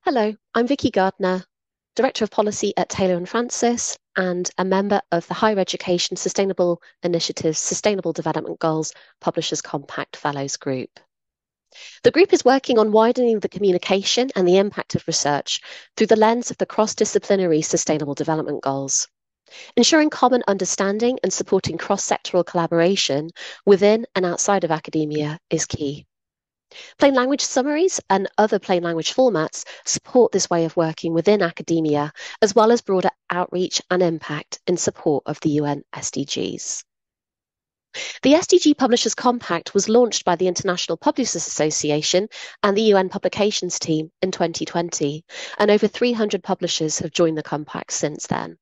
Hello, I'm Vicky Gardener, Director of Policy at Taylor & Francis and a member of the Higher Education Sustainable Initiative's Sustainable Development Goals Publishers Compact Fellows group. The group is working on widening the communication and the impact of research through the lens of the cross-disciplinary Sustainable Development Goals. Ensuring common understanding and supporting cross-sectoral collaboration within and outside of academia is key. Plain language summaries and other plain language formats support this way of working within academia, as well as broader outreach and impact in support of the UN SDGs. The SDG Publishers Compact was launched by the International Publishers Association and the UN Publications team in 2020, and over 300 publishers have joined the compact since then.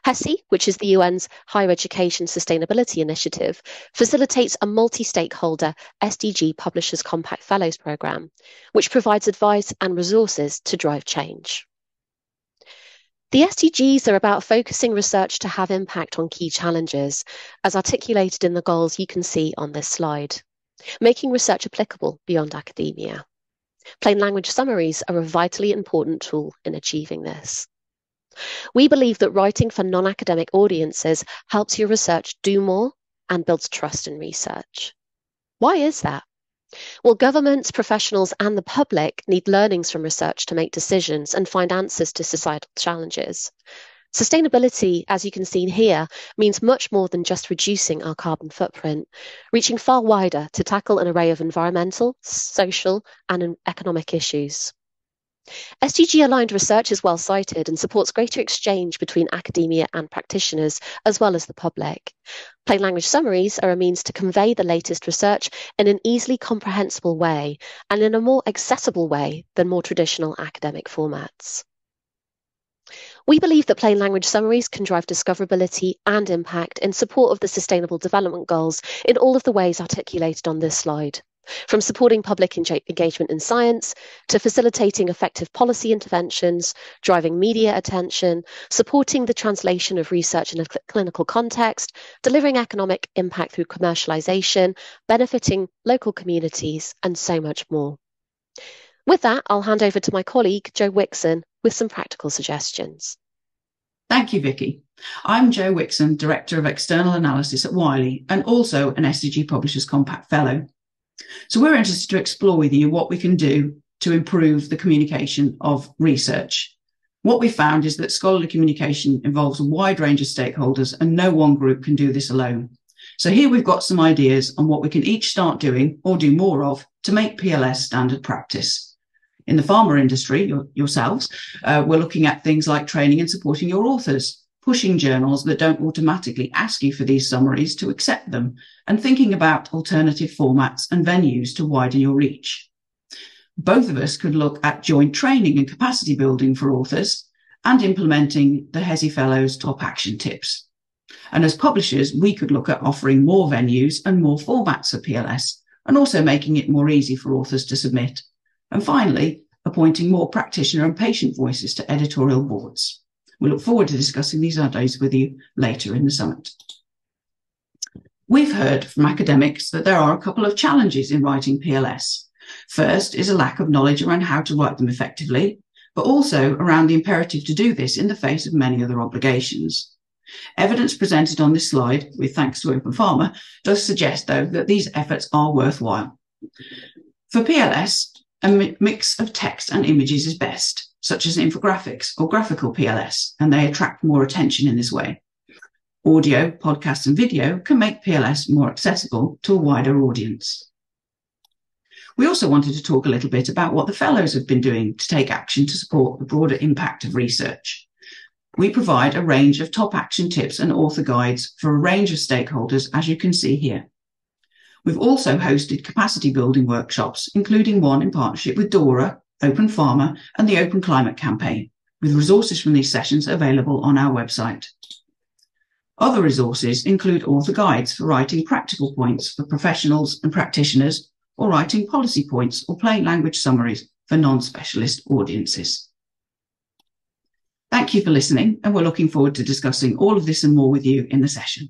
HESI, which is the UN's Higher Education Sustainability Initiative, facilitates a multi-stakeholder SDG Publishers Compact Fellows programme, which provides advice and resources to drive change. The SDGs are about focusing research to have impact on key challenges, as articulated in the goals you can see on this slide, making research applicable beyond academia. Plain language summaries are a vitally important tool in achieving this. We believe that writing for non-academic audiences helps your research do more and builds trust in research. Why is that? Well, governments, professionals, and the public need learnings from research to make decisions and find answers to societal challenges. Sustainability, as you can see here, means much more than just reducing our carbon footprint, reaching far wider to tackle an array of environmental, social, and economic issues. SDG-aligned research is well cited and supports greater exchange between academia and practitioners, as well as the public. Plain language summaries are a means to convey the latest research in an easily comprehensible way and in a more accessible way than more traditional academic formats. We believe that plain language summaries can drive discoverability and impact in support of the Sustainable Development Goals in all of the ways articulated on this slide. From supporting public engagement in science, to facilitating effective policy interventions, driving media attention, supporting the translation of research in a clinical context, delivering economic impact through commercialization, benefiting local communities, and so much more. With that, I'll hand over to my colleague, Jo Wixon, with some practical suggestions. Thank you, Vicky. I'm Jo Wixon, Director of External Analysis at Wiley, and also an SDG Publishers Compact Fellow. So we're interested to explore with you what we can do to improve the communication of research. What we found is that scholarly communication involves a wide range of stakeholders and no one group can do this alone. So here we've got some ideas on what we can each start doing or do more of to make PLS standard practice. In the pharma industry, yourselves, we're looking at things like training and supporting your authors, pushing journals that don't automatically ask you for these summaries to accept them, and thinking about alternative formats and venues to widen your reach. Both of us could look at joint training and capacity building for authors and implementing the HESI Fellows top action tips. And as publishers, we could look at offering more venues and more formats of PLS, and also making it more easy for authors to submit. And finally, appointing more practitioner and patient voices to editorial boards. We look forward to discussing these ideas with you later in the summit. We've heard from academics that there are a couple of challenges in writing PLS. First is a lack of knowledge around how to write them effectively, but also around the imperative to do this in the face of many other obligations. Evidence presented on this slide, with thanks to Open Pharma, does suggest, though, that these efforts are worthwhile. For PLS, a mix of text and images is best, such as infographics or graphical PLS, and they attract more attention in this way. Audio, podcasts, and video can make PLS more accessible to a wider audience. We also wanted to talk a little bit about what the fellows have been doing to take action to support the broader impact of research. We provide a range of top action tips and author guides for a range of stakeholders, as you can see here. We've also hosted capacity building workshops, including one in partnership with DORA, Open Pharma, and the Open Climate Campaign, with resources from these sessions available on our website. Other resources include author guides for writing practical points for professionals and practitioners, or writing policy points or plain language summaries for non-specialist audiences. Thank you for listening, and we're looking forward to discussing all of this and more with you in the session.